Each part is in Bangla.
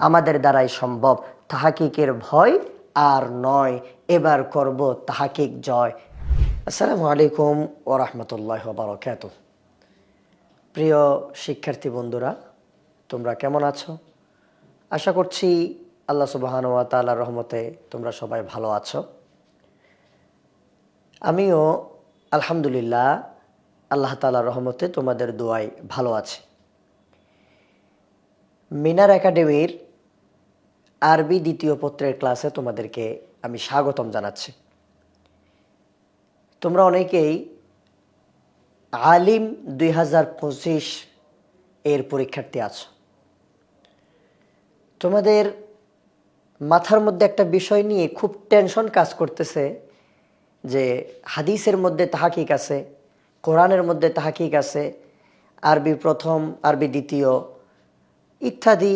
আমাদের দ্বারাই সম্ভব, তাহকিকের ভয় আর নয়, এবার করব তাহকিক জয়। আসসালামু আলাইকুম ওয়া রাহমাতুল্লাহি ওয়া বারাকাতুহু। প্রিয় শিক্ষার্থী বন্ধুরা, তোমরা কেমন আছো? আশা করছি আল্লাহ সুবহানাহু ওয়া তাআলার রহমতে তোমরা সবাই ভালো আছো। আমিও আলহামদুলিল্লাহ আল্লাহ তাআলার রহমতে তোমাদের দোয়ায় ভালো আছি। মিনার একাডেমির আরবি দ্বিতীয় পত্রের ক্লাসে তোমাদেরকে আমি স্বাগতম জানাচ্ছি। তোমরা অনেকেই আলিম 2025 এর পরীক্ষার্থী আছো। তোমাদের মাথার মধ্যে একটা বিষয় নিয়ে খুব টেনশন কাজ করতেছে যে হাদিসের মধ্যে তাহকিক আছে, কোরআনের মধ্যে তাহকিক আছে, আরবি প্রথম, আরবি দ্বিতীয় ইত্যাদি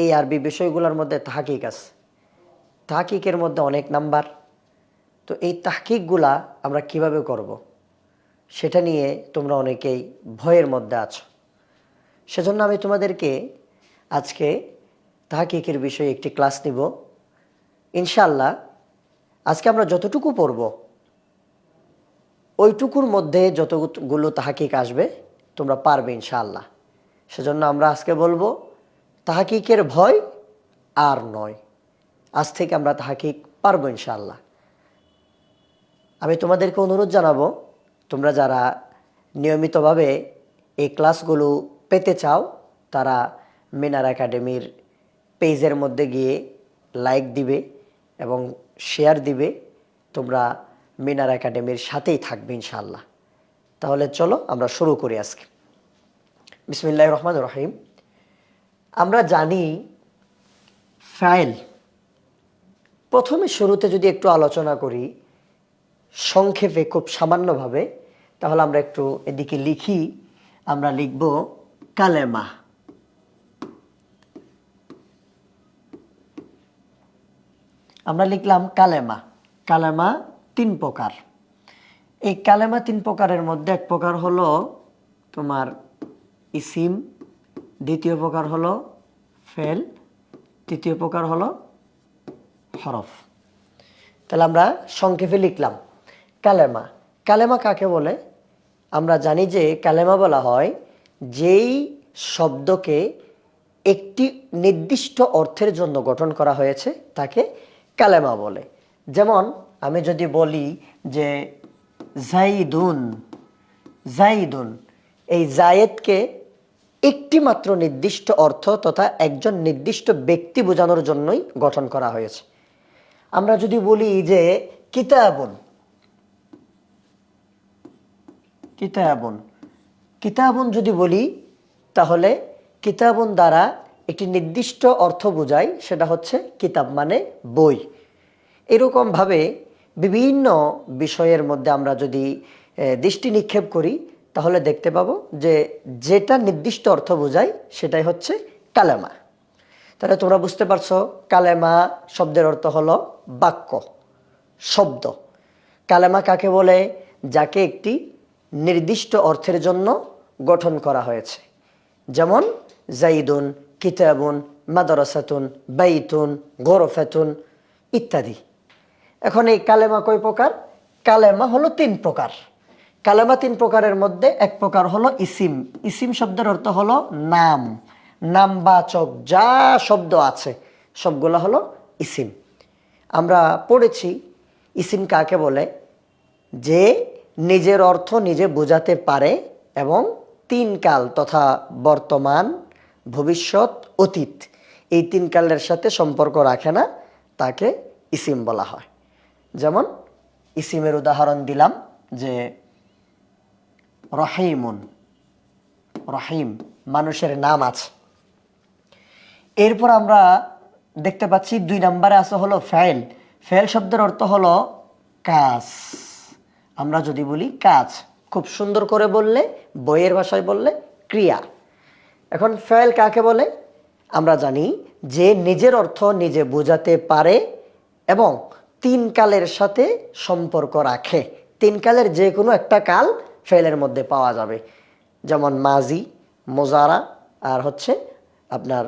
এই আরবি বিষয়গুলোর মধ্যে তাহকিক আছে। তাহকিকের মধ্যে অনেক নাম্বার। তো এই তাহকিকগুলা আমরা কিভাবে করব, সেটা নিয়ে তোমরা অনেকেই ভয়ের মধ্যে আছো। সেজন্য আমি তোমাদেরকে আজকে তাহকিকের বিষয়ে একটি ক্লাস নিব। ইনশাআল্লাহ আজকে আমরা যতটুকু পড়ব ওইটুকুর মধ্যে যতগুলো তাহকিক আসবে তোমরা পারবে ইনশাআল্লাহ। সেজন্য আমরা আজকে বলবো তাহকিকের ভয় আর নয়। আজ থেকে আমরা তাহকিক পারবো ইনশাআল্লাহ। আমি তোমাদেরকে অনুরোধ জানাবো, তোমরা যারা নিয়মিতভাবে এই ক্লাসগুলো পেতে চাও তারা মিনার একাডেমির পেজের মধ্যে গিয়ে লাইক দিবে এবং শেয়ার দিবে। তোমরা মিনার একাডেমির সাথেই থাকবে ইনশাআল্লাহ। তাহলে চলো আমরা শুরু করি আজকে। বিসমিল্লাহির রহমানির রহিম। আমরা জানি ফাইল, প্রথমে শুরুতে যদি একটু আলোচনা করি সংক্ষেপে খুব সামান্যভাবে, তাহলে আমরা একটু এদিকে লিখি। আমরা লিখব কালেমা। আমরা লিখলাম কালেমা। কালেমা তিন প্রকার। এই কালেমা তিন প্রকারের মধ্যে এক প্রকার হলো তোমার ইসিম, দ্বিতীয় প্রকার হলো ফেল, তৃতীয় প্রকার হলো হরফ। তাহলে আমরা সংক্ষেপে লিখলাম কালেমা। কালেমা কাকে বলে? আমরা জানি যে কালেমা বলা হয় যেই শব্দকে একটি নির্দিষ্ট অর্থের জন্য গঠন করা হয়েছে তাকে কালেমা বলে। যেমন আমি যদি বলি যে জাইদুন, জাইদুন, এই জায়েদকে একটি মাত্র নির্দিষ্ট অর্থ তথা একজন নির্দিষ্ট ব্যক্তি বোঝানোর জন্যই গঠন করা হয়েছে। আমরা যদি বলি যে কিতাবুন, কিতাবুন, কিতাবুন যদি বলি তাহলে কিতাবুন দ্বারা একটি নির্দিষ্ট অর্থ বোঝায়, সেটা হচ্ছে কিতাব মানে বই। এরকমভাবে বিভিন্ন বিষয়ের মধ্যে আমরা যদি দৃষ্টি নিক্ষেপ করি তাহলে দেখতে পাবো যে যেটা নির্দিষ্ট অর্থ বোঝায় সেটাই হচ্ছে কালেমা। তাহলে তোমরা বুঝতে পারছো কালেমা শব্দের অর্থ হলো বাক্য, শব্দ। কালেমা কাকে বলে? যাকে একটি নির্দিষ্ট অর্থের জন্য গঠন করা হয়েছে। যেমন জাইদুন, কিতাবুন, মাদ্রাসাতুন, বাইতুন, গোরফাতুন ইত্যাদি। এখন এই কালেমা কয় প্রকার? কালেমা হলো তিন প্রকার। কালেমা তিন প্রকারের মধ্যে এক প্রকার হলো ইসিম। ইসিম শব্দের অর্থ হলো নাম, নামবাচক যা শব্দ আছে সবগুলো হলো ইসিম। আমরা পড়েছি ইসিম কাকে বলে? যে নিজের অর্থ নিজে বোঝাতে পারে এবং তিন কাল তথা বর্তমান, ভবিষ্যৎ, অতীত এই তিন কালের সাথে সম্পর্ক রাখে না, তাকে ইসিম বলা হয়। যেমন ইসিমের উদাহরণ দিলাম যে রহিমুন, রহিম মানুষের নাম আছে। এরপর আমরা দেখতে পাচ্ছি 2 নম্বরে আছে হলো ফেল। ফেল শব্দের অর্থ হলো কাজ। আমরা যদি বলি কাজ, খুব সুন্দর করে বললে, বইয়ের ভাষায় বললে ক্রিয়া। এখন ফেল কাকে বলে? আমরা জানি যে নিজের অর্থ নিজে বোঝাতে পারে এবং তিন কালের সাথে সম্পর্ক রাখে। তিন কালের যে কোনো একটা কাল ফেলের মধ্যে পাওয়া যাবে। যেমন মাজি, মোজারা আর হচ্ছে আপনার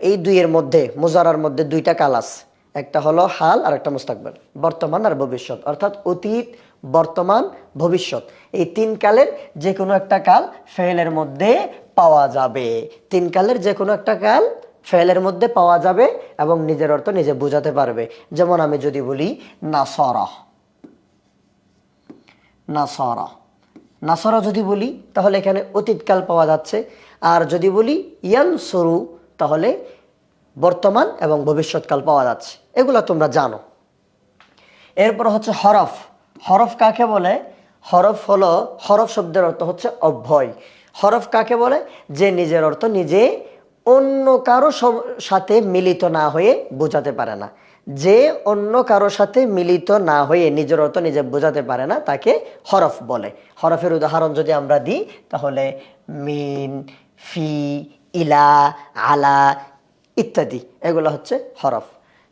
এই দুইয়ের মধ্যে মুজারার মধ্যে দুইটা কাল আছে, একটা হলো হাল আর একটা মুস্তাকবাল, বর্তমান আর ভবিষ্যৎ, অর্থাৎ অতীত, বর্তমান, ভবিষ্যৎ। এই তিন কালের যে কোনো একটা কাল ফেলের মধ্যে পাওয়া যাবে। তিন কালের যে কোনো একটা কাল ফেলের মধ্যে পাওয়া যাবে এবং নিজের অর্থ নিজে বোঝাতে পারবে। যেমন আমি যদি বলি নাসরা, নাসরা, নাসরা যদি বলি তাহলে এখানে অতীতকাল পাওয়া যাচ্ছে। আর যদি বলি ইয়ানসুরু তাহলে বর্তমান এবং ভবিষ্যৎকাল পাওয়া যাচ্ছে। এগুলো তোমরা জানো। এরপর হচ্ছে হরফ। হরফ কাকে বলে? হরফ হলো, হরফ শব্দের অর্থ হচ্ছে অভ্যয়। হরফ কাকে বলে? যে নিজের অর্থ নিজে অন্য কারো সাথে মিলিত না হয়ে বোঝাতে পারে না। যে অন্য কারো সাথে মিলিত না হয়ে নিজের অর্থ নিজে বোঝাতে পারে না তাকে হরফ বলে। হরফের উদাহরণ যদি আমরা দিই তাহলে মিন, ফি, ইলা, আলা ইত্যাদি, এগুলো হচ্ছে হরফ।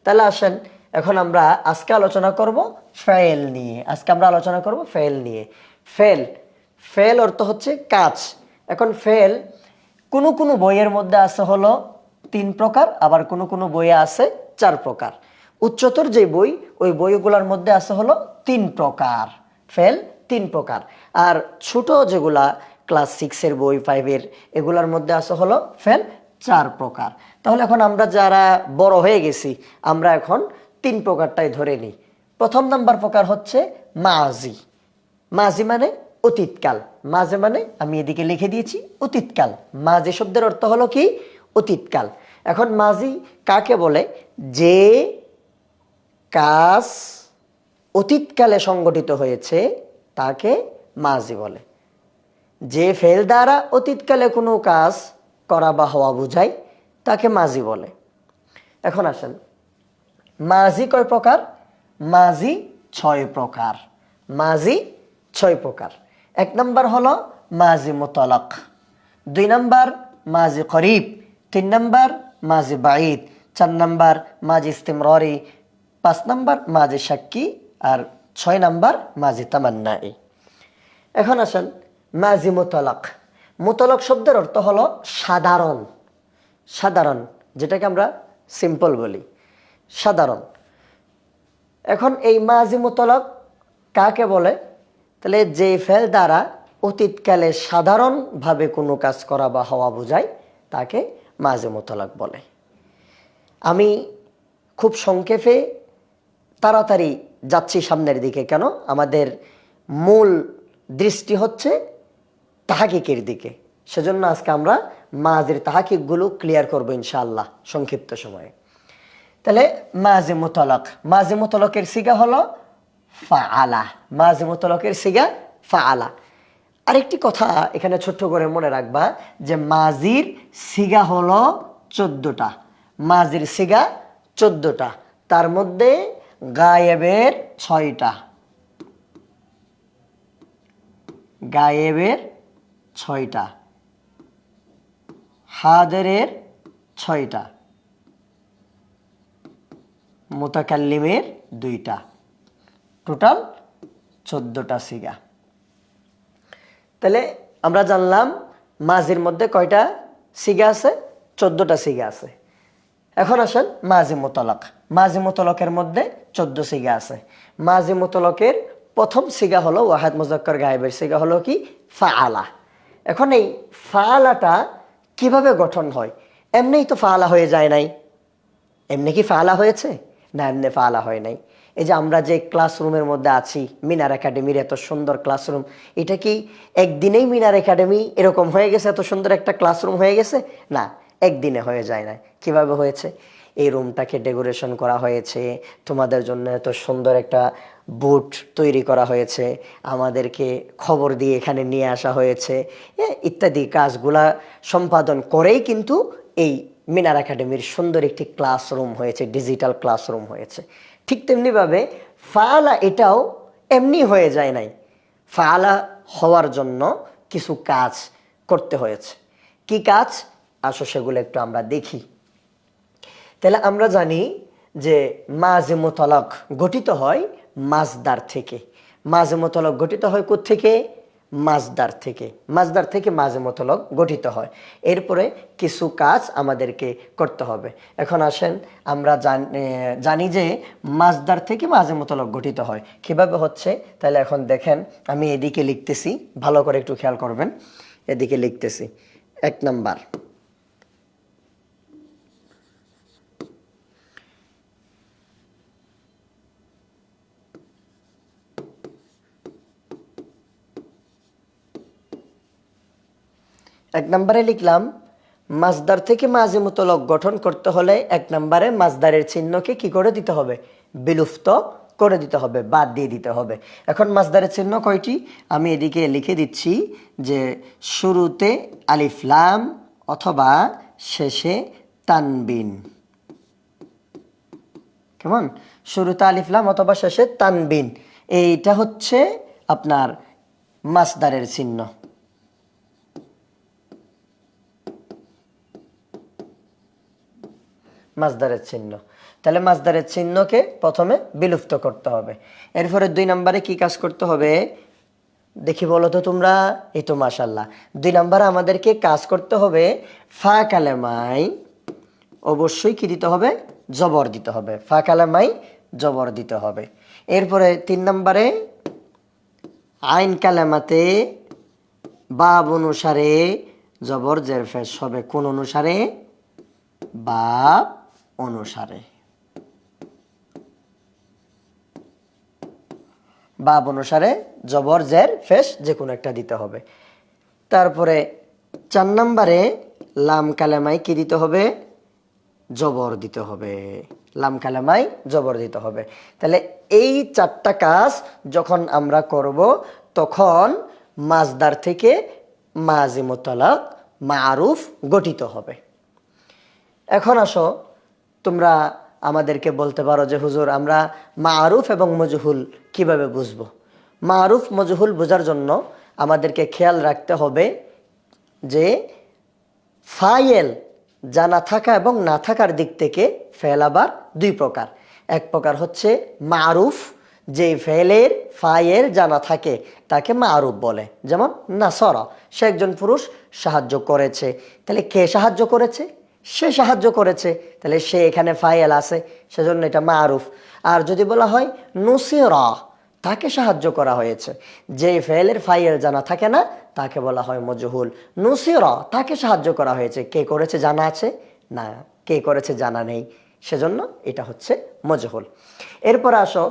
তাহলে আসেন এখন আমরা আজকে আলোচনা করব ফেল নিয়ে। আজকে আমরা আলোচনা করব ফেল নিয়ে। ফেল, ফেল অর্থ হচ্ছে কাজ। এখন ফেল কোনো কোনো বইয়ের মধ্যে আছে হলো 3 প্রকার, আবার কোনো কোনো বইয়ে আছে 4 প্রকার। উচ্চতর যে বই, ওই বইগুলোর মধ্যে আছে হলো 3 প্রকার। ফেল 3 প্রকার। আর ছোট যেগুলা ক্লাস 6-এর বই, 5-এর, এগুলোর মধ্যে আছে হলো ফেল 4 প্রকার। তাহলে এখন আমরা যারা বড় হয়ে গেছি আমরা এখন 3 প্রকারটাই ধরে নিই। প্রথম নাম্বার প্রকার হচ্ছে মাজি। মাজি মানে অতীতকাল। মাঝে মানে আমি এদিকে লিখে দিয়েছি অতীতকাল। মাজি শব্দের অর্থ হলো কি? অতীতকাল। এখন মাজি কাকে বলে? যে কাজ অতীতকালে সংগঠিত হয়েছে তাকে মাজি বলে। যে ফেল দ্বারা অতীতকালে কোনো কাজ করা বা হওয়া বোঝায় তাকে মাজি বলে। এখন আসেন মাজি কয় প্রকার? মাজি 6 প্রকার। মাজি 6 প্রকার। 1 নম্বর হলো মাজি মুতলাক, 2 নম্বর মাজি করিব, 3 নম্বর মাজি বাঈদ, 4 নম্বর মাজি ইস্তিমরারি, 5 নম্বর মাজি শাক্কি, আর 6 নম্বর মাজি তামান্নাই। এখন আসেন মাজি মুতলাক। মুতলাক শব্দের অর্থ হলো সাধারণ। সাধারণ, যেটাকে আমরা সিম্পল বলি, সাধারণ। এখন এই মাজি মুতলাক কাকে বলে? তাহলে যে ফেল দ্বারা অতীতকালে সাধারণভাবে কোনো কাজ করা বা হওয়া বোঝায় তাকে মাজি মুতলাক বলে। আমি খুব সংক্ষেপে তাড়াতাড়ি যাচ্ছি সামনের দিকে, কেন আমাদের মূল দৃষ্টি হচ্ছে তাহাকিকের দিকে। সেজন্য আজকে আমরা মাজির তাহাকিকগুলো ক্লিয়ার করবো ইনশাআল্লাহ সংক্ষিপ্ত সময়ে। তাহলে মাজি মুতলাক, মাজি মুতলাকের সিগা হলো ফাআলা। মাজি মুতলাকের সিগা ফাআলা। আরেকটি কথা এখানে ছোট্ট করে মনে রাখবা যে মাজির সিগা হলো 14টা। মাজির সিগা 14টা, তার মধ্যে গায়েবের 6টা, গায়েবের 6টা, হাদেরের 6টা, মুতাকাল্লিমের 2টা, টোটাল 14টা সিগা। তাহলে আমরা জানলাম মাজির মধ্যে কয়টা সিগা আছে? 14টা সিগা আছে। এখন আসেন মাজি মুতলাক। মাজি মুতলাকের মধ্যে 14 সিগা আছে। মাজি মুতলাকের প্রথম সিগা হলো ওয়াহিদ মুজাক্কার গায়েবের সিগা হলো কি? ফাআলা। এখন এই ফাআলাটা কিভাবে গঠন হয়? এমনিই তো ফাআলা হয়ে যায় নাই। এমনি কি ফাআলা হয়েছে? না, এমনি ফাআলা হয় নাই। এই যে আমরা যে ক্লাসরুমের মধ্যে আছি, মিনার একাডেমির এত সুন্দর ক্লাসরুম, এটা কি একদিনেই মিনার একাডেমি এরকম হয়ে গেছে, এত সুন্দর একটা ক্লাসরুম হয়ে গেছে? না, একদিনে হয়ে যায় না। কিভাবে হয়েছে? এই রুমটাকে ডেকোরেশন করা হয়েছে, তোমাদের জন্য এত সুন্দর একটা বুট তৈরি করা হয়েছে, আমাদেরকে খবর দিয়ে এখানে নিয়ে আসা হয়েছে, ইত্যাদি কাজগুলা সম্পাদন করেই কিন্তু এই মিনার একাডেমির সুন্দর একটি ক্লাসরুম হয়েছে, ডিজিটাল ক্লাসরুম হয়েছে। ঠিক তেমনিভাবে ফাআলা এটাও এমনি হয়ে যায় নাই। ফাআলা হওয়ার জন্য কিছু কাজ করতে হয়েছে। কি কাজ? আসো সেগুলো একটু আমরা দেখি। তাহলে আমরা জানি যে মাজি মুতলাক গঠিত হয় মাজদার থেকে। মাজি মুতলাক গঠিত হয় কোত্থেকে? মাজদার থেকে, মাজদার থেকে মাজে মতলব গঠিত হয়। এরপরে কিছু কাজ আমাদেরকে করতে হবে। এখন আসেন আমরা জানি যে মাজদার থেকে মাজে মতলব গঠিত হয় কিভাবে হচ্ছে। তাহলে এখন দেখেন আমি এদিকে লিখতেছি, ভালো করে একটু খেয়াল করবেন। এদিকে লিখতেছি 1 নাম্বার, এক নম্বরে লিখলাম মাজদার থেকে মাজে মুতলক গঠন করতে হলে 1 নম্বরে মাজদারের চিহ্নকে কি করে দিতে হবে? বিলুপ্ত করে দিতে হবে, বাদ দিয়ে দিতে হবে। এখন মাজদারের চিহ্ন কয়টি? আমি এদিকে লিখে দিচ্ছি যে শুরুতে আলিফ লাম অথবা শেষে তানবিন। কেমন? শুরুতে আলিফ লাম অথবা শেষে তানবিন, এইটা হচ্ছে আপনার মাজদারের চিহ্ন। মাজদারের চিহ্ন, তাহলে মাজদারের চিহ্নকে প্রথমে বিলুপ্ত করতে হবে। এরপরে 2 নম্বরে কি কাজ করতে হবে দেখি বলো তো তোমরা? এই তো মাশাআল্লাহ। 2 নম্বরে আমাদেরকে কাজ করতে হবে ফা কালেমায় অবশ্যই কি দিতে হবে? জবর দিতে হবে। ফা কালেমায় জবর দিতে হবে। এরপরে 3 নম্বরে আইন কালেমাতে বাব অনুসারে জবর জের পেশ হবে। কোন অনুসারে? বাব অনুসারে। বাব অনুসারে জবর জের পেশ যে কোনো একটা দিতে হবে। তারপরে 4 নম্বরে লাম কালেমায় কি দিতে হবে? জবর দিতে হবে। লাম কালেমায় জবর দিতে হবে। তাহলে এই 4টা কাজ যখন আমরা করব তখন মাজদার থেকে মাজি মুতলাক মারুফ গঠিত হবে। এখন আসো তোমরা আমাদেরকে বলতে পারো যে হুজুর আমরা মারুফ এবং মজহুল কিভাবে বুঝবো? মারুফ মজহুল বোঝার জন্য আমাদেরকে খেয়াল রাখতে হবে যে ফাইল জানা থাকা এবং না থাকার দিক থেকে ফেল আবার 2 প্রকার। এক প্রকার হচ্ছে মারুফ, যে ফেলের ফাইল জানা থাকে তাকে মারুফ বলে। যেমন নাসরা, সে একজন পুরুষ, সাহায্য করেছে। তাহলে কে সাহায্য করেছে? সে সাহায্য করেছে, তাহলে সে এখানে ফাইল আছে, সেজন্য এটা মারুফ। আর যদি বলা হয় নুসিরা, তাকে সাহায্য করা হয়েছে, যে ফেলের ফাইল জানা থাকে না তাকে বলা হয় মজহুল। নুসিরা, তাকে সাহায্য করা হয়েছে, কে করেছে জানা আছে না, কে করেছে জানা নেই, সেজন্য এটা হচ্ছে মজহুল। এরপর আসো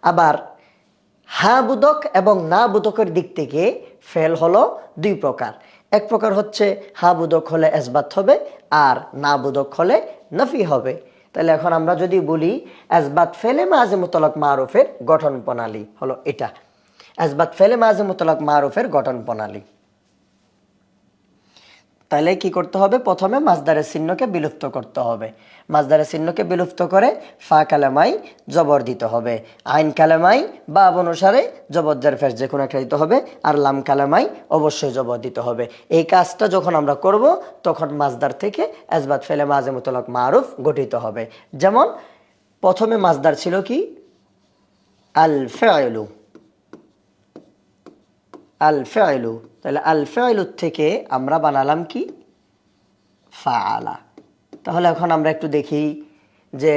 আবার হা বুদক এবং না বুদকের দিক থেকে ফেল হলো 2 প্রকার। এক প্রকার হচ্ছে হা বুদক হলে ইসবাত হবে আর না বুদক হলে নফি হবে। তাহলে এখন আমরা যদি বলি ইসবাত ফেলে মাঝে মুতলাক মারুফের গঠন প্রণালী হলো এটা। ইসবাত ফেলে মাঝে মুতলাক মারুফের গঠন প্রণালী। তাহলে কি করতে হবে? প্রথমে মাজদারের চিহ্নকে বিলুপ্ত করতে হবে। মাজদারের চিহ্নকে বিলুপ্ত করে ফা কালেমায় জবর দিতে হবে। আইন কালেমায় বাব অনুসারে জবর জের পেশ যে কোনো একটা দিতে হবে। আর লাম কালেমায় অবশ্যই জবর দিতে হবে। এই কাজটা যখন আমরা করব তখন মাজদার থেকে ইসবাত ফেলে মাঝে মুতলাক মারুফ গঠিত হবে। যেমন প্রথমে মাজদার ছিল কি? আল ফাইলু, আল ফাইলু। তাহলে আল ফাইলু থেকে আমরা বানালাম কি? ফাআলা। তাহলে এখন আমরা একটু দেখি যে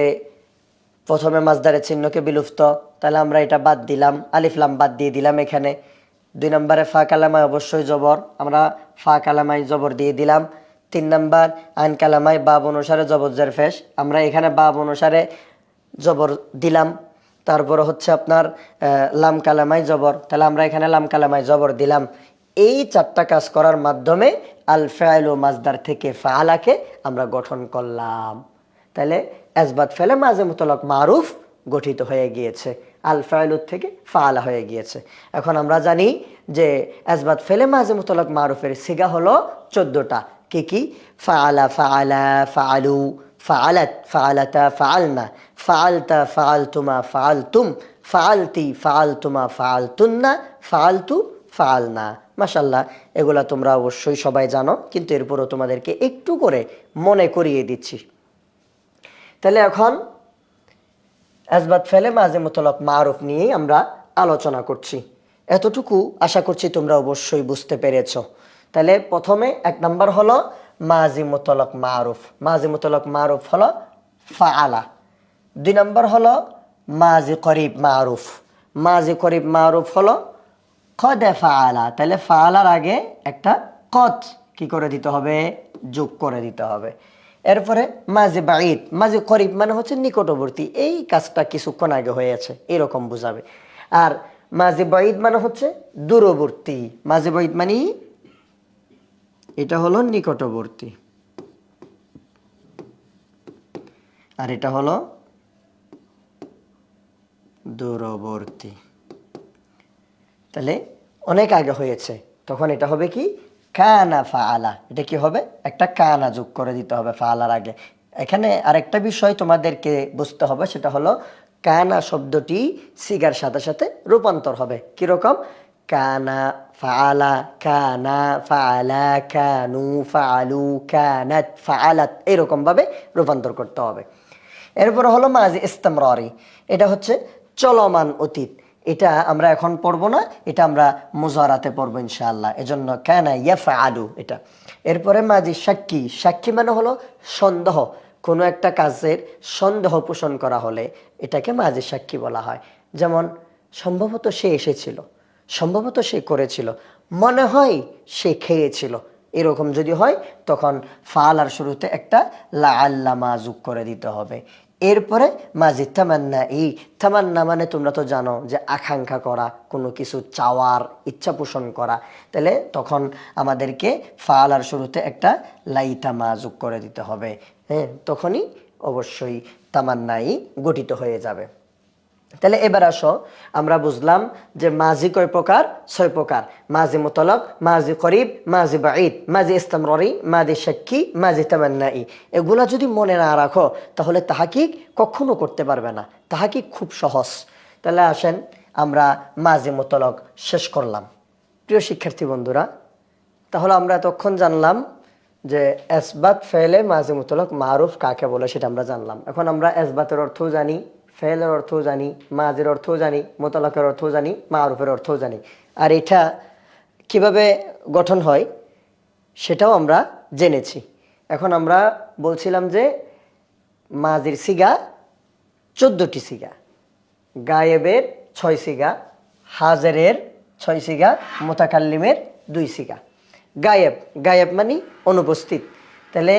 প্রথমে মাজদারের চিহ্নকে বিলুপ্ত, তাহলে আমরা এটা বাদ দিলাম, আলিফ লাম বাদ দিয়ে দিলাম এখানে। 2 নম্বরে ফা কালামায় অবশ্যই জবর, আমরা ফা কালামায় জবর দিয়ে দিলাম। 3 নম্বর আইন কালামায় বাব অনুসারে জবর জের পেশ, আমরা এখানে বাব অনুসারে জবর দিলাম। তারপরে হচ্ছে আপনার লাম কালামায় জবর, তাহলে আমরা এখানে লাম কালামায় জবর দিলাম। এই 4টা কাজ করার মাধ্যমে আল ফাইলু মাজদার থেকে ফাআলাকে আমরা গঠন করলাম। তাহলে ইসবাত ফেলে মাঝে মুতলাক মারুফ গঠিত হয়ে গিয়েছে, আল ফাইলুর থেকে ফাআলা হয়ে গিয়েছে। এখন আমরা জানি যে ইসবাত ফেলে মাঝে মুতলাক মারুফের সিগা হলো 14টা। কি কি? ফাআলা, ফাআলা, ফাআলু, ফাআলাত, ফাআলাতা, ফাআলনা, ফাআলতা, ফাআলতুমা, ফাআলতুম, ফাআলতি, ফাআলতুমা, ফাআলতুন্না, ফাআলতু, ফাআলনা। মাশাআল্লাহ, এগুলা তোমরা অবশ্যই সবাই জানো, কিন্তু এরপরও তোমাদেরকে একটু করে মনে করিয়ে দিচ্ছি। তাহলে এখন ইসবাত ফেলে মাঝে মুতলাক মারুফ নিয়ে আমরা আলোচনা করছি। এতটুকু আশা করছি তোমরা অবশ্যই বুঝতে পেরেছো। তাহলে প্রথমে 1 নাম্বার হলো মাজি মুতলাক মারুফ। মাজি মুতলাক মারুফ হলো ফাআলা। 2 নাম্বার হলো মাজি করিব মারুফ। মাজি করিব মারুফ হলো কদ ফাআলা। তাহলে ফাআলার আগে একটা কদ কি করে দিতে হবে? যোগ করে দিতে হবে। এরপরে মাজি বাঈদ। মাজি করিব মানে হচ্ছে নিকটবর্তী, এই কাজটা কিছুক্ষণ আগে হয়েছে এরকম বোঝাবে। আর মাজি বাঈদ মানে হচ্ছে দূরবর্তী। মাজি বাঈদ মানে এটা হলো নিকটবর্তী, আর এটা হলো দূরবর্তী। তাহলে অনেক আগে হয়েছে, তখন এটা হবে কি? কানা ফাআলা। এটা কি হবে? একটা কানা যোগ করে দিতে হবে ফাআলার আগে। এখানে আরেকটা বিষয় তোমাদেরকে বুঝতে হবে, সেটা হলো কানা শব্দটি সিগার সাথে সাথে রূপান্তর হবে। কিরকম? কানা ফাআলা, কানা ফাআলা, কানু ফাআলু, কানাত ফাআলাত, এরকম ভাবে রূপান্তর করতে হবে। এরপরে হলো মাজি ইস্তেমরারি। এটা হচ্ছে চলমান অতীত। এটা আমরা এখন পড়বো না, এটা আমরা মুজারাতে পড়বো ইনশাআল্লাহ। এজন্য কানা ইয়াফআলু এটা। এরপরে মাজি সাক্ষী। সাক্ষী মানে হলো সন্দেহ। কোনো একটা কাজের সন্দেহ পোষণ করা হলে এটাকে মাজি সাক্ষী বলা হয়। যেমন সম্ভবত সে এসেছিল, সম্ভবত সে করেছিল, মনে হয় সে খেয়েছিল, এরকম যদি হয় তখন ফালার শুরুতে একটা লাআল্লামা যোগ করে দিতে হবে। এরপরে মাজি তামান্না। এই তামান্না মানে তোমরা তো জানো যে আকাঙ্ক্ষা করা, কোনো কিছু চাওয়ার, ইচ্ছা পোষণ করা। তাহলে তখন আমাদেরকে ফালার শুরুতে একটা লাইতামা যোগ করে দিতে হবে। হ্যাঁ, তখনই অবশ্যই তামান্নাই গঠিত হয়ে যাবে। তাহলে এবার আসো, আমরা বুঝলাম যে মাজি কয় প্রকার? 6 প্রকার। মাজি মুতলাক, মাজি করিব, মাজি বাঈদ, মাজি ইস্তেমরারি, মাজি সাক্ষী, মাজি তামান্নাই। এগুলা যদি মনে না রাখো তাহলে তাহকিক কখনো করতে পারবে না। তাহকিক খুব সহজ। তাহলে আসেন আমরা মাজি মুতলাক শেষ করলাম। প্রিয় শিক্ষার্থী বন্ধুরা, তাহলে আমরা এতক্ষণ জানলাম যে ইসবাত ফেলে মাজি মুতলাক মারুফ কাকে বলে, সেটা আমরা জানলাম। এখন আমরা ইসবাতের অর্থও জানি, ফেলের অর্থও জানি, মাজির অর্থও জানি, মুতলাকের অর্থও জানি, মারুফের অর্থও জানি। আর এটা কিভাবে গঠন হয় সেটাও আমরা জেনেছি। এখন আমরা বলছিলাম যে মাজির সিগা 14টি সিগা, গায়েবের 6 সিগা, হাজেরের 6 সিগা, মুতাকাল্লিমের 2 সিগা। গায়েব, গায়েব মানে অনুপস্থিত। তাহলে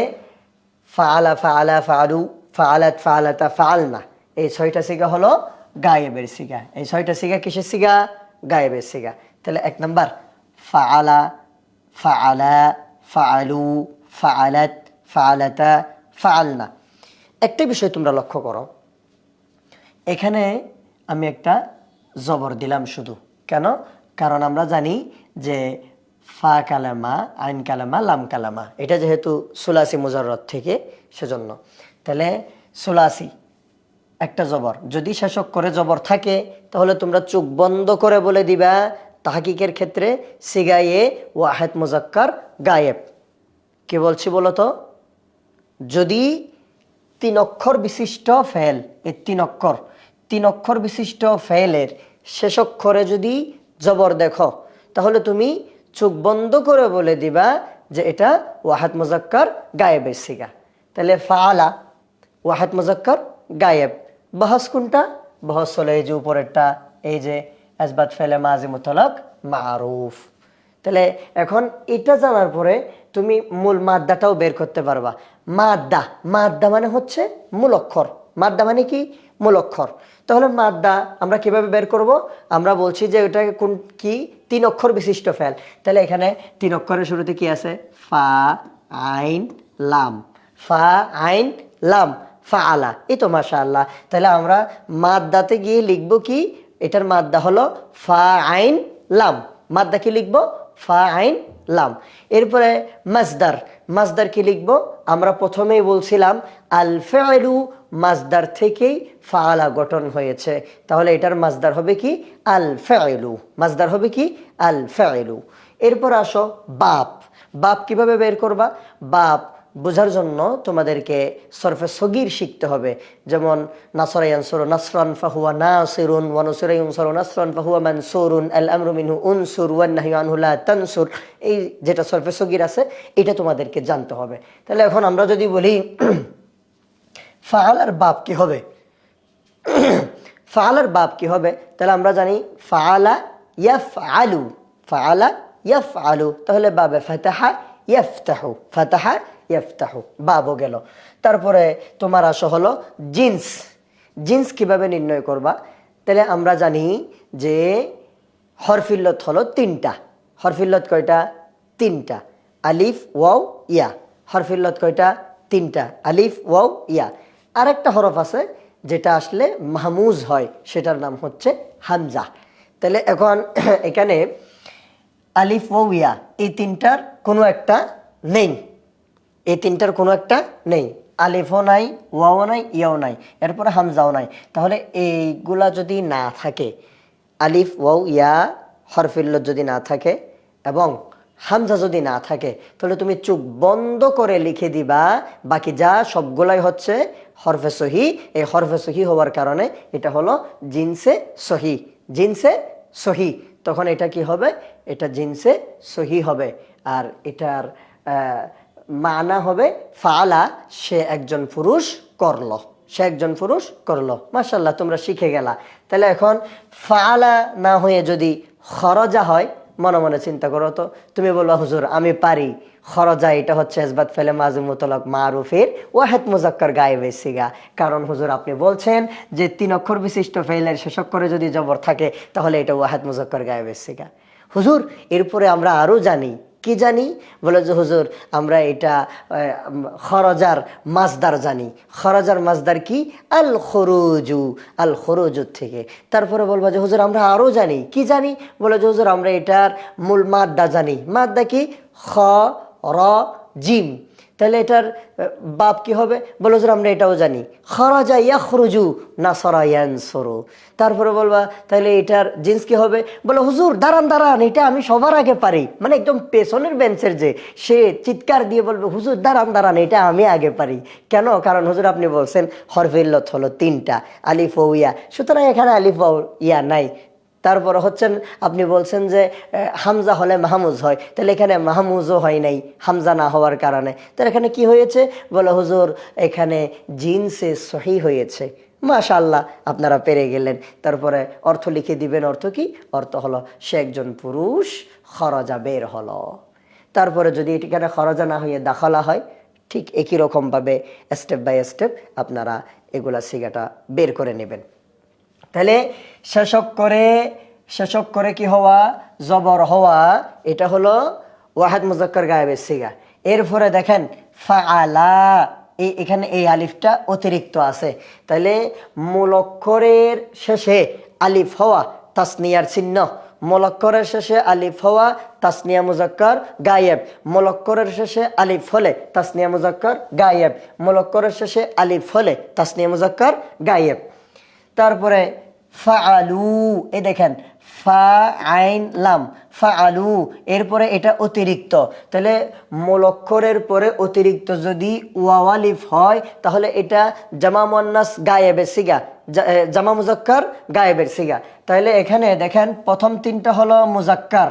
ফাআলা, ফাআলা, ফাআলু, ফাআলাত, ফাআলাতা, ফাআলনা, এই 6টা সিগা হলো গায়েবের সিগা। এই 6টা সিগা কিসের সিগা? গায়েবের সিগা। তাহলে 1 নাম্বার ফাআলা, ফাআলা, ফাআলু, ফাআলাত, ফাআলাতা, ফাআলনা। একটা বিষয় তোমরা লক্ষ্য করো, এখানে আমি একটা জবর দিলাম শুধু। কেন? কারণ আমরা জানি যে ফা কালামা, আইন কালামা, লাম কালামা, এটা যেহেতু সুলাসি মুজাররদ থেকে, সেজন্য। তাহলে সুলাসি একটা জবর যদি শেষক করে জবর থাকে তাহলে তোমরা চোখ বন্ধ করে বলে দিবা তাহকিকের ক্ষেত্রে সিগায়ে ওয়াহেদ মুজাক্কার গায়েব। কি বলছি বলো তো? যদি 3 অক্ষর বিশিষ্ট ফেল, এই 3 অক্ষর বিশিষ্ট ফেলের শেষ অক্ষরে যদি জবর দেখো তাহলে তুমি চোখ বন্ধ করে বলে দিবা যে এটা ওয়াহেদ মুজাক্কার গায়েবের সিগা। তাহলে ফাআলা ওয়াহেদ মুজাক্কার গায়েব। বহস কোনটা? বহস হলো এই যে উপরেরটা, এই যে ইসবাত ফেলে মাজি মুতলাক মারুফ। তাহলে এখন এটা জানার পরে তুমি মূল মাদ্দাটাও বের করতে পারবা। মাদ্দা, মাদ্দা মানে হচ্ছে মূল অক্ষর। মাদ্দা মানে কি? মূল অক্ষর। তাহলে মাদ্দা আমরা কিভাবে বের করব? আমরা বলছি যে এটা কোন কি? 3 অক্ষর বিশিষ্ট ফেল। তাহলে এখানে 3 অক্ষরের শুরুতে কি আছে? ফা, আইন, লাম। ফা, আইন, লাম, ফাআলা। এই তো মাশাআল্লাহ। তাহলে আমরা মাদ্দাতে গিয়ে লিখবো কি? এটার মাদ্দা হলো ফা, আইন, লাম। মাদ্দা কি লিখবো? ফা, আইন, লাম। এরপরে মাজদার, মাজদার কি লিখবো? আমরা প্রথমেই বলছিলাম আল ফাইলু, মাজদার থেকেই ফাআলা গঠন হয়েছে। তাহলে এটার মাজদার হবে কি? আল ফাইলু। মাজদার হবে কি? আল ফাইলু। এরপর আসো বাপ। বাপ কিভাবে বের করবা? বাপ বোঝার জন্য তোমাদেরকে সরফে সগীর শিখতে হবে। যেমন নাসরা ইয়ানসুরু নাসরান ফাহুয়া নাসিরুন ওয়া নুসিরা ইউনসারু নাসরান ফাহুয়া মানসুরুন আল আমরু মিনহু উনসুর ওয়ান নাহয়ু আনহু লা তানসুর। এই যেটা সরফে সগীর আছে এটা তোমাদেরকে জানতে হবে। তাহলে এখন আমরা যদি বলি ফাআলার বাব কি হবে, ফাআলার বাব কি হবে, তাহলে আমরা জানি ফাআলা ইয়াফআলু, ফাআলা ইয়াফআলু, তাহলে বাবে ফাতাহা ইয়াফতাহু, ফাতাহা ইয়াফতাহু, বাবও গেল। তারপরে তোমার আসো হলো জিন্স। জিন্স কিভাবে নির্ণয় করবা, তাহলে আমরা জানি যে হরফিল্লত হলো তিনটা। হরফিল্লত কয়টা? তিনটা। আলিফ ওয়াও ইয়া। হরফিল্লত কয়টা? তিনটা। আলিফ ওয়াও ইয়া। আরেকটা হরফ আছে যেটা আসলে মাহমুজ হয়, সেটার নাম হচ্ছে হামজা। তাহলে এখন এখানে আলিফ ওয়াও ইয়া এই তিনটার কোনো একটা নেই, এই তিনটার কোনো একটা নেই। আলিফও নাই, ওয়াও নাই, ইয়াও নাই, এরপরে হামজাও নাই। তাহলে এইগুলা যদি না থাকে, আলিফ ওয়াও ইয়া হরফিল্লত যদি না থাকে এবং হামজা যদি না থাকে, তাহলে তুমি চোখ বন্ধ করে লিখে দিবা বাকি যা সবগুলাই হচ্ছে হরফে সহি। এই হরফে সহি হওয়ার কারণে এটা হলো জিনসে সহি, জিনসে সহি। তখন এটা কি হবে? এটা জিনসে সহি হবে। আর এটার মানা হবে ফাআলা, সে একজন পুরুষ করলো, সে একজন পুরুষ করলো। মাশাআল্লাহ, তোমরা শিখে গেলা। তাহলে এখন ফাআলা না হয়ে যদি খরজা হয়, মনে মনে চিন্তা করো তো, তুমি বলবা হুজুর আমি পারি। খরজা এটা হচ্ছে ইসবাত ফেলে মাযুম মুতলাক মারুফের ওয়াহিদ মুজাক্কার গায়েবের সিগা। কারণ হুজুর আপনি বলছেন যে 3 অক্ষর বিশিষ্ট ফেলের শেষ অক্ষরে যদি জবর থাকে তাহলে এটা ওয়াহিদ মুজাক্কার গায়েবের সিগা। হুজুর এরপরে আমরা আরো জানি, কি জানি? বলে যে হুজুর আমরা এটা খরজার মাজদার জানি। খরজার মাজদার কি? আল খরুজু, আল খরুজু থেকে। তারপরে বলবো যে হুজুর আমরা আরো জানি, কি জানি? বলে যে হুজুর আমরা এটার মূল মাদ্দা জানি। মাদ্দা কি? খ র জিম। তাহলে এটার বাপ কি হবে? বলে হুজুর আমরা এটাও জানি, খরাজা ইয়াখরুজু নাসরা ইয়ানসুরু। তারপরে বলবা তাহলে এটার জিন্স কি হবে? বলে হুজুর দাঁড়ান দাঁড়ান, এটা আমি সবার আগে পারি। মানে একদম পেছনের বেঞ্চের যে, সে চিৎকার দিয়ে বলবে হুজুর দাঁড়ান দাঁড়ান, এটা আমি আগে পারি। কেন? কারণ হুজুর আপনি বলছেন হরফে ইল্লত হলো তিনটা, আলিফ ও ইয়া, সুতরাং এখানে আলিফ ও ইয়া নাই। তারপরে হচ্ছেন আপনি বলছেন যে হামজা হলে মাহমুজ হয়, তাহলে এখানে মাহমুজও হয় নাই হামজা না হওয়ার কারণে। তাহলে এখানে কি হয়েছে? বলে হুজুর এখানে জিনসে সহি হয়েছে। মাশাআল্লাহ, আপনারা পেরে গেলেন। তারপরে অর্থ লিখে দিবেন। অর্থ কি? অর্থ হলো সে একজন পুরুষ, খরজা বের হলো। তারপরে যদি এখানে খরজা না হয়ে দাখলা হয়, ঠিক একই রকমভাবে স্টেপ বাই স্টেপ আপনারা এগুলা সিগাটা বের করে নেবেন। তাহলে শেষক করে কি হওয়া? জবর হওয়া। এটা হলো ওয়াহিদ মুজাক্কার গায়েবের সিগা। এরপরে দেখেন ফাআলা, এখানে এই আলিফটা অতিরিক্ত আছে। তাহলে মূল অক্ষরের শেষে আলিফ হওয়া তাসনিয়ার চিহ্ন। মূল অক্ষরের শেষে আলিফ হওয়া তাসনিয়া মুজাক্কার গায়েব। মূল অক্ষরের শেষে আলিফ হলে তাসনিয়া মুজাক্কার গায়েব। মূল অক্ষরের শেষে আলিফ হলে তাসনিয়া মুজাক্কার গায়েব। তারপরে ফাআলু, এই দেখেন ফা আইন লাম, ফাআলু। এরপরে এটা অতিরিক্ত। তাহলে মূল অক্ষরের পরে অতিরিক্ত যদি ওয়াও আলিফ হয় তাহলে এটা জামা মুয়ান্নাস গায়েবের সিগা, জামা মুজাক্কার গায়েবের সিগা। তাহলে এখানে দেখেন প্রথম তিনটা হলো মুজাক্কার,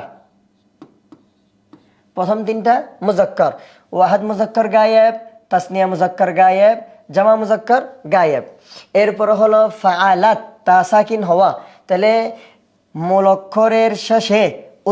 প্রথম তিনটা মুজাক্কার, ওয়াহিদ মুজাক্কার গায়েব, তাসনিয়া মুজাক্কার গায়েব, জামা মুজাক্কার গায়েব। এরপর হলো ফাআলাত, তা সাকিন হওয়া। তাহলে মূল অক্ষরের শেষে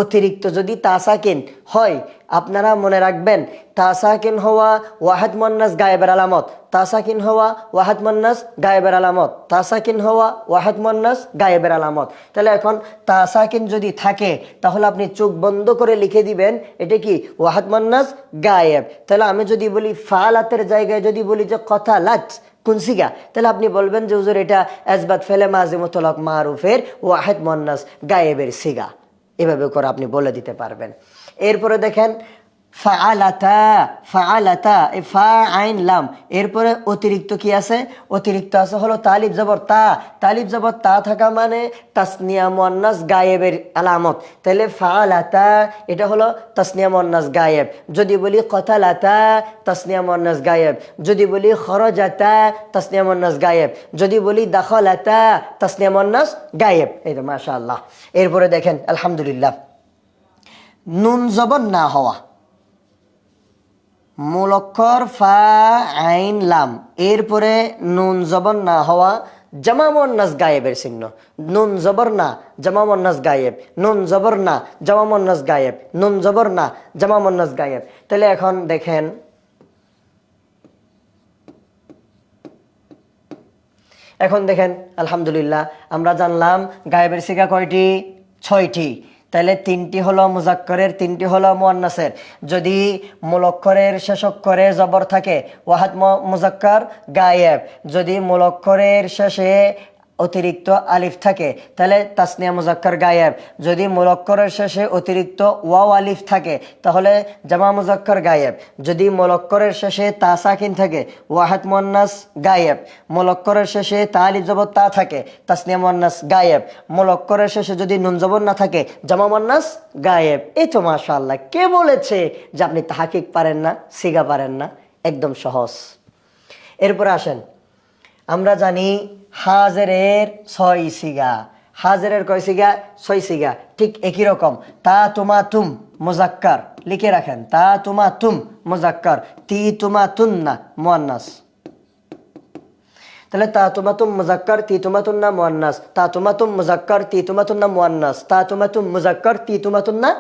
অতিরিক্ত যদি তা সাকিন হয়, আপনারা মনে রাখবেন তা সাকিন হওয়া ওয়াহিদ মুয়ান্নাস গায়েবের আলামত, তা সাকিন হওয়া ওয়াহিদ মুয়ান্নাস গায়েবের আলামত, তা সাকিন হওয়া ওয়াহিদ মুয়ান্নাস গায়েবের আলামত। তাহলে এখন তা সাকিন যদি থাকে তাহলে আপনি চোখ বন্ধ করে লিখে দিবেন এটা কি? ওয়াহিদ মুয়ান্নাস গায়েব। তাহলে আমি যদি বলি ফাআলাতের জায়গায় যদি বলি যে কতালাত কোন সিগা, তাহলে আপনি বলবেন যে হুজুর এটা ইসবাত ফেলে মাযি মুতলাক মারুফের ওয়াহিদ মুয়ান্নাস গায়েবের সিগা। এভাবে করে আপনি বলে দিতে পারবেন। এরপরে দেখেন ফাআলাতা, ফাআলাতা, এই ফা আইন লাম, এরপরে অতিরিক্ত কি আছে? অতিরিক্ত আছে হলো তালিব জবর তা। তালিব জবর তা থাকা মানে তাসনিয়া মুয়ান্নাস গায়েবের আলামত। তাহলে ফাআলাতা এটা হলো তাসনিয়া মুয়ান্নাস গায়েব। যদি বলি কতালাতা, তাসনিয়া মুয়ান্নাস গায়েব। যদি বলি খরাজাতা, তাসনিয়া মুয়ান্নাস গায়েব। যদি বলি দাখালাতা, তাসনিয়া মুয়ান্নাস গায়েব। এই তো মাশাআল্লাহ। এরপরে দেখেন আলহামদুলিল্লাহ, নুন জবর না হওয়া, মূল অক্ষর ফা আইন লাম, এরপরে নুন জবর না হওয়া, জামা মুয়ান্নাস গায়েবের চিহ্ন। নুন জবর না, জামা মুয়ান্নাস গায়েব। নুন জবর না, জামা মুয়ান্নাস গায়েব। নুন জবর না, জামা মুয়ান্নাস গায়েব। তাহলে এখন দেখেন, এখন দেখেন আলহামদুলিল্লাহ, আমরা জানলাম গায়েবের সিগা কয়টি? 6টি। তাহলে 3টি হলো মুজাক্করের, 3টি হলো মুয়ান্নাসের। যদি মূল অক্ষরের শেষ অক্ষরে জবর থাকে ওয়াহাদ মুজাক্কর গায়েব। যদি মূল অক্ষরের শেষে অতিরিক্ত আলিফ থাকে তাহলে তাসনিয়া মুজাক্কর গায়েব। যদি মূল অক্ষরের শেষে অতিরিক্ত ওয়াও আলিফ থাকে তাহলে জামা মুজাক্কর গায়েব। যদি মূল অক্ষরের শেষে তা সাকিন থাকে ওয়াহাদ মুয়ান্নাস গায়েব। মূল অক্ষরের শেষে তা আলিফ জবর তা থাকে তাসনিয়া মুয়ান্নাস গায়েব। মূল অক্ষরের শেষে যদি নুন জবর না থাকে জামা মুয়ান্নাস গায়েব। এই তো মাশাআল্লাহ। কে বলেছে যে আপনি তাহকিক পারেন না, সিগা পারেন না? একদম সহজ। এরপর আসেন, আমরা জানি হাজেরের 6 সিগা। হাজেরের কয় সিগা? 6 সিগা। ঠিক একই রকম তা তুমা তুম মুজাক্কার, লিখে রাখেন, তা তুমা তুম মুজাক্কার, তি তুমা তুন্না মুয়ান্নাস। তাহলে তা তুমা তুম মুজাক্কার, তি তুমা তুন্না মুয়ান্নাস। তা তুমা তুম মুজাক্কার, তি তুমা তুন্না মুয়ান্নাস। তা তুমা তুম মুজাক্কার, তি তুমা তুন্না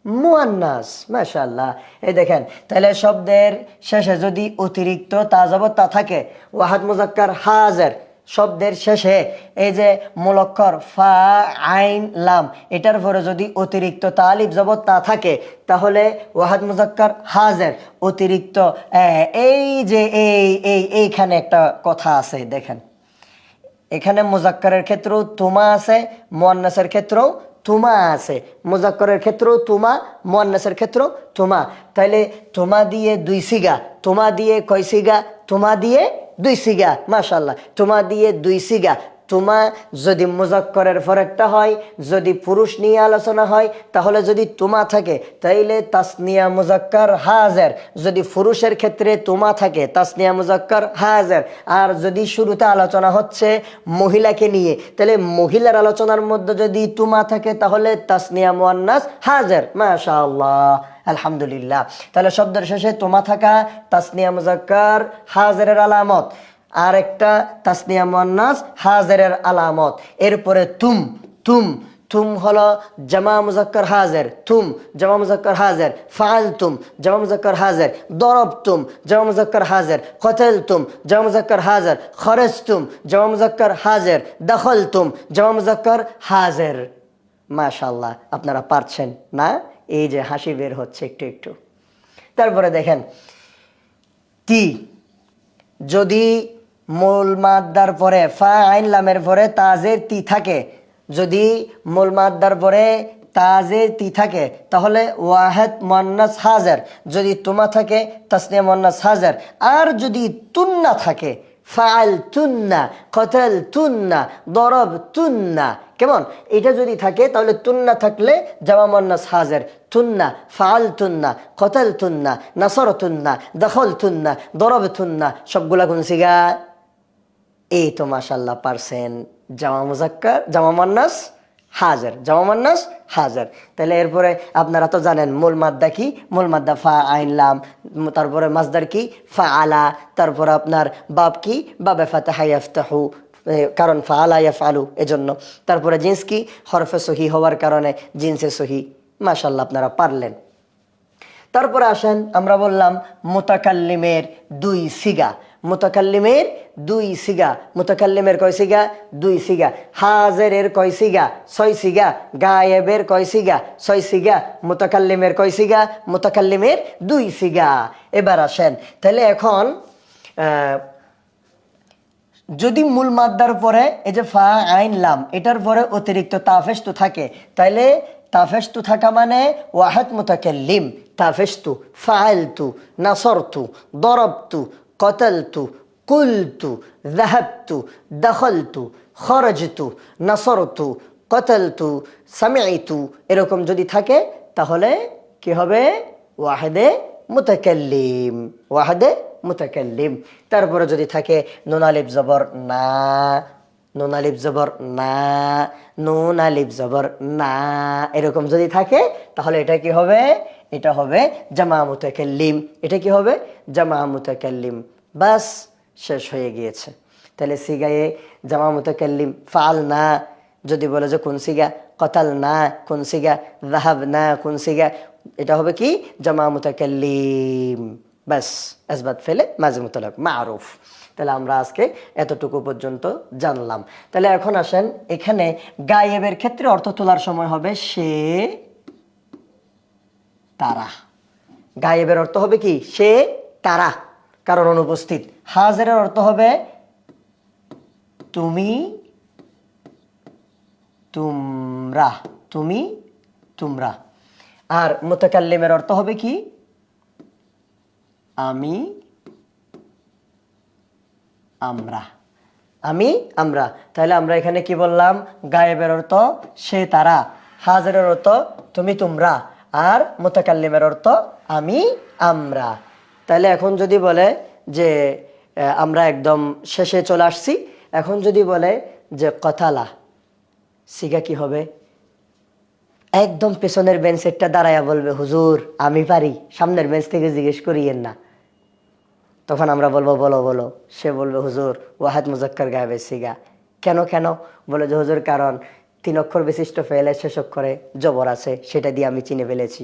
মুয়ান্নাস। মাশাআল্লাহ। এই দেখেন, তাহলে শব্দের শেষে যদি অতিরিক্ত তা জবর তা থাকে ওয়াহাদ মুজাক্কার হাজের, শব্দের শেষে এই যে মূল অক্ষর ফা আইন লাম, এটার পরে যদি অতিরিক্ত তা আলিফ জবর তা থাকে তাহলে ওয়াহাদ মুজাক্কার হাজের অতিরিক্ত এই যে এইখানে একটা কথা আছে দেখেন, এখানে মুজাক্কারের ক্ষেত্রেও তুমা আছে, মুয়ান্নাসের ক্ষেত্রেও তুমা আছে। মুজাক্করের ক্ষেত্রেও তুমা, মুয়ান্নাসের ক্ষেত্রেও তুমা। তাইলে তুমা দিয়ে 2 সিগা। তুমা দিয়ে কয় সিগা? তুমা দিয়ে 2 সিগা। মাশাআল্লাহ, তুমা দিয়ে 2 সিগা। তুমা যদি মুজাক্করের ফরকটা হয়, যদি পুরুষ নিয়ে আলোচনা হয় তাহলে যদি তুমা থাকে তাইলে তাসনিয়া মুজাক্কার হাজের। যদি পুরুষের ক্ষেত্রে তুমা থাকে তাসনিয়া মুজাক্কার হাজের। আর যদি শুরুতে আলোচনা হচ্ছে মহিলাকে নিয়ে তাহলে মহিলার আলোচনার মধ্যে যদি তুমা থাকে তাহলে তাসনিয়া মুয়ান্নাস হাজের। মাশাআল্লাহ, আলহামদুলিল্লাহ। তাহলে শব্দের শেষে তুমা থাকা তাসনিয়া মুজাক্কার হাজেরের আলামত, আর একটা তাসনিয়া মুয়ান্নাস হাজেরের আলামত। এরপরে তুম, তুম, তুম হলো জামা মুজাক্কার হাজের। তুম জামা মুজাক্কার হাজের। ফাআলতুম জামা মুজাক্কার হাজের। দরবতুম জামা মুজাক্কার হাজের। কতালতুম জামা মুজাক্কার হাজের। খরজতুম জামা মুজাক্কার হাজের। দখলতুম জামা মুজাক্কার হাজের। মাশাআল্লাহ, আপনারা পারছেন না? এই যে হাসি বের হচ্ছে একটু একটু। তারপরে দেখেন, তি যদি মূল মাদ্দার পরে ফা আইন লামের পরে তাজের তি থাকে, যদি মূল মাদ্দার পরে তাজের তি থাকে তাহলে ওয়াহেদ মুয়ান্নাস হাজের। যদি তুমা থাকে তাসনিয়া মুয়ান্নাস হাজের। আর যদি তুন্না থাকে ফাআল তুন্না, কতাল তুন্না, দরব তুন্না, কেমন? এটা যদি থাকে তাহলে তুন্না থাকলে জামা মুয়ান্নাস হাজের। তুন্না, ফাআল তুন্না, কতাল তুন্না, নাসর তুন্না, দখল তুন্না, দরব তুন্না, সবগুলা কোন সিগা? এই তো মাশাআল্লাহ পারছেন। জামা মুজাক্কার, জামা মুয়ান্নাস হাজের, জামা মুয়ান্নাস হাজের। তাহলে এরপরে আপনারা তো জানেন মূল মাদ্দা কি? মূল মাদ্দা ফা আইন লাম, তারপরে মাজদার কি? ফা আলা, তারপরে আপনার বাব কি? বাবে ফাতাহা ইয়াফতাহু, কারণ ফা আলা ইয়াফআলু এজন্য। তারপরে জিন্স কি? হরফে সহি হওয়ার কারণে জিন্সে সহি। মাশাআল্লাহ, আপনারা পারলেন। তারপরে আসেন, আমরা বললাম মুতাকাল্লিমের 2 সিগা। মুতাকাল্লিমের 2 সিগা। মুতাকাল্লিমের কয় সিগা? 2 সিগা। হাজেরের কয় সিগা? 6 সিগা। গায়েবের কয় সিগা? 6 সিগা। মুতাকাল্লিমের কয় সিগা? মুতাকাল্লিমের 2 সিগা। এবার আসেন, তাহলে এখন যদি মূল মাদ্দার পরে এই যে ফা আইন লাম এটার পরে অতিরিক্ত তাফেস তো থাকে, তাইলে তাফেশতু থাকা মানে ওয়াহিদ মুতাকাল্লিম। তাফেশতু, ফাআলতু, নাসরতু, দরবতু, কতালতু, কুলতু, যাহাবতু, দাখালতু, খরাজতু, নাসরতু, কতালতু, সামিআতু, এরকম যদি থাকে তাহলে কি হবে? ওয়াহিদে মুতাকাল্লিম, ওয়াহিদে মুতাকাল্লিম। তারপরে যদি থাকে নুন আলিফ জবর না, নুন আলিফ জবর না, নুন আলিফ জবর না, এরকম যদি থাকে তাহলে এটা কি হবে? এটা হবে জামা মুতাকাল্লিম। এটা কি হবে? জামা মুতাকাল্লিম। বাস, শেষ হয়ে গিয়েছে। তাহলে সিগায়ে জামা মুতাকাল্লিম ফাল না, যদি বলে যে কোন সিগা, কতাল না কোন সিগা, যাহাব না কোন সিগা, এটা হবে কি? জামা মুতাকাল্লিম। বাস, আসবাত ফেলে মাঝে মুতলাক মারুফ। তাহলে আমরা আজকে এতটুকু পর্যন্ত জানলাম। তাহলে এখন আসেন, এখানে গায়েবের ক্ষেত্রে অর্থ তোলার সময় হবে সে, তারা। গায়েবের অর্থ হবে কি? সে, তারা, কারণ অনুপস্থিত। হাজিরের অর্থ হবে তুমি, তোমরা, তুমি, তোমরা। আর মুতাকাল্লিমের অর্থ হবে কি? আমি, আমরা, আমি, আমরা। তাহলে আমরা এখানে কি বললাম? গায়েবের অর্থ সে, তারা, হাজিরের অর্থ তুমি, তোমরা, আর মুতাকাল্লিমের অর্থ আমি, আমরা। তাহলে এখন যদি বলে যে আমরা একদম শেষে চলে আসছি, এখন যদি বলে যে কথালা, সিগা কি হবে? একদম পেছনের বেঞ্চেরটা দাঁড়ায়া বলবে হুজুর আমি পারি, সামনের বেঞ্চ থেকে জিজ্ঞেস করিয়েন না। তখন আমরা বলবো বলো বলো। সে বলবে হুজুর ওয়াহিদ মুজাক্কার গায়েবের সিগা। কেন কেন? বলে যে হুজুর কারণ 3 অক্ষর বিশিষ্ট ফেলে শেষ অক্ষরে জবর আছে, সেটা দিয়ে আমি চিনে ফেলেছি।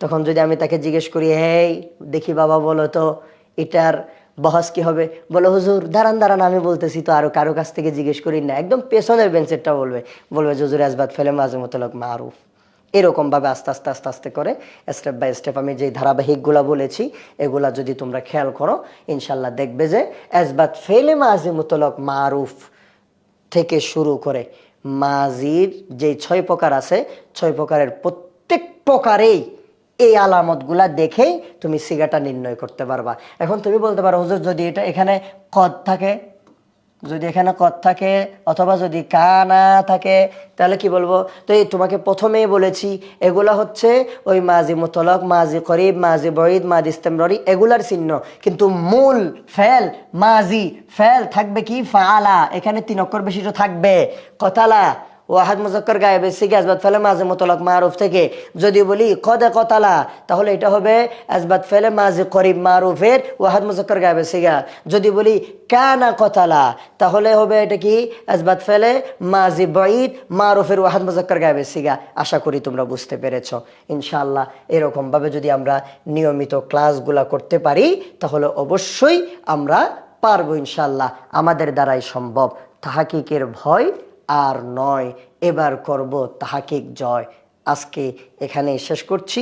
তখন যদি আমি তাকে জিজ্ঞেস করি, হেই দেখি বাবা বলো তো এটার বহস কি হবে? বলে হুজুর দাঁড়ান দাঁড়ান আমি বলতেছি তো, আরো কারো কাছ থেকে জিজ্ঞেস করি না। একদম পেছনের বেঞ্চেরটা বলবে, বলবে যে হুজুর আসবাত ফেলে মাঝে মুতলাক মারুফ। এরকমভাবে আস্তে আস্তে আস্তে আস্তে করে স্টেপ বাই স্টেপ আমি যে ধারাবাহিকগুলা বলেছি এগুলা যদি তোমরা খেয়াল করো, ইনশাল্লাহ দেখবে যে আসবাত ফেলে মাঝে মুতলাক মারুফ থেকে শুরু করে মাজির যে 6 প্রকার আছে, 6 প্রকারের প্রত্যেক প্রকারেই এই আলামতগুলা দেখেই তুমি সিগাটা নির্ণয় করতে পারবা। এখন তুমি বলতে পারো হুজুর যদি এটা এখানে কদ থাকে, যদি এখানে কদ থাকে অথবা যদি কা না থাকে তাহলে কি বলবো? তো এই তোমাকে প্রথমেই বলেছি এগুলা হচ্ছে ওই মাজি মুতলাক, মাজি করিব, মাজি বঈদ, মাজি ইস্তেমরারি, এগুলার চিহ্ন। কিন্তু মূল ফেল, মাজি ফেল থাকবে কি? ফাআলা। এখানে 3 অক্ষর বিশিষ্ট থাকবে। কতালা ওয়াহিদ মুজাক্কার গায়েবের সিগা আসবাত ফেলে মাঝে মুতলাক মারুফ থেকে। যদি বলি কদে কতালা তাহলে এটা হবে আসবাত ফেলে মাঝে করিব মারুফের ওয়াহিদ মুজাক্কার গায়েবের সিগা। যদি বলি কানা কতালা তাহলে হবে এটা কি? আসবাত ফেলে মাঝে বঈদ মারুফের ওয়াহিদ মুজাক্কার গায়েবের সিগা। আশা করি তোমরা বুঝতে পেরেছ ইনশাআল্লাহ। এরকমভাবে যদি আমরা নিয়মিত ক্লাসগুলা করতে পারি তাহলে অবশ্যই আমরা পারবো ইনশাআল্লাহ। আমাদের দ্বারাই সম্ভব। তাহাকিকের ভয় আর নয়, এবার করব তাহাকিক জয়। আজকে এখানে শেষ করছি।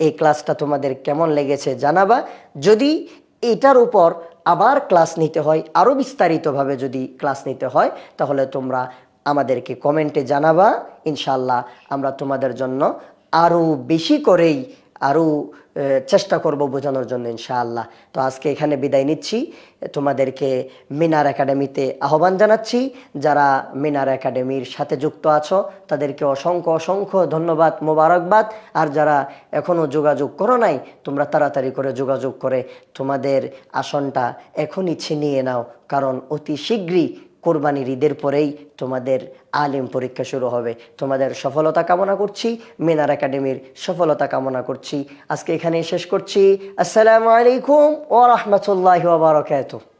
এই ক্লাসটা তোমাদের কেমন লেগেছে জানাবা। যদি এটার উপর আবার ক্লাস নিতে হয়, আরও বিস্তারিতভাবে যদি ক্লাস নিতে হয় তাহলে তোমরা আমাদেরকে কমেন্টে জানাবা। ইনশাআল্লাহ আমরা তোমাদের জন্য আরও বেশি করেই আরও চেষ্টা করব বোঝানোর জন্য ইনশাআল্লাহ। তো আজকে এখানে বিদায় নিচ্ছি। তোমাদেরকে মিনার একাডেমিতে আহ্বান জানাচ্ছি। যারা মিনার একাডেমির সাথে যুক্ত আছো তাদেরকে অসংখ্য অসংখ্য ধন্যবাদ, মোবারকবাদ। আর যারা এখনও যোগাযোগ করো নাই তোমরা তাড়াতাড়ি করে যোগাযোগ করে তোমাদের আসনটা এখনই ছিনিয়ে নাও, কারণ অতি শীঘ্রই কোরবানির ঈদের পরেই তোমাদের আলিম পরীক্ষা শুরু হবে। তোমাদের সফলতা কামনা করছি, মিনার একাডেমির সফলতা কামনা করছি। আজকে এখানেই শেষ করছি। আসসালামু আলাইকুম ওয়া রাহমাতুল্লাহি ওয়া বারাকাতুহু।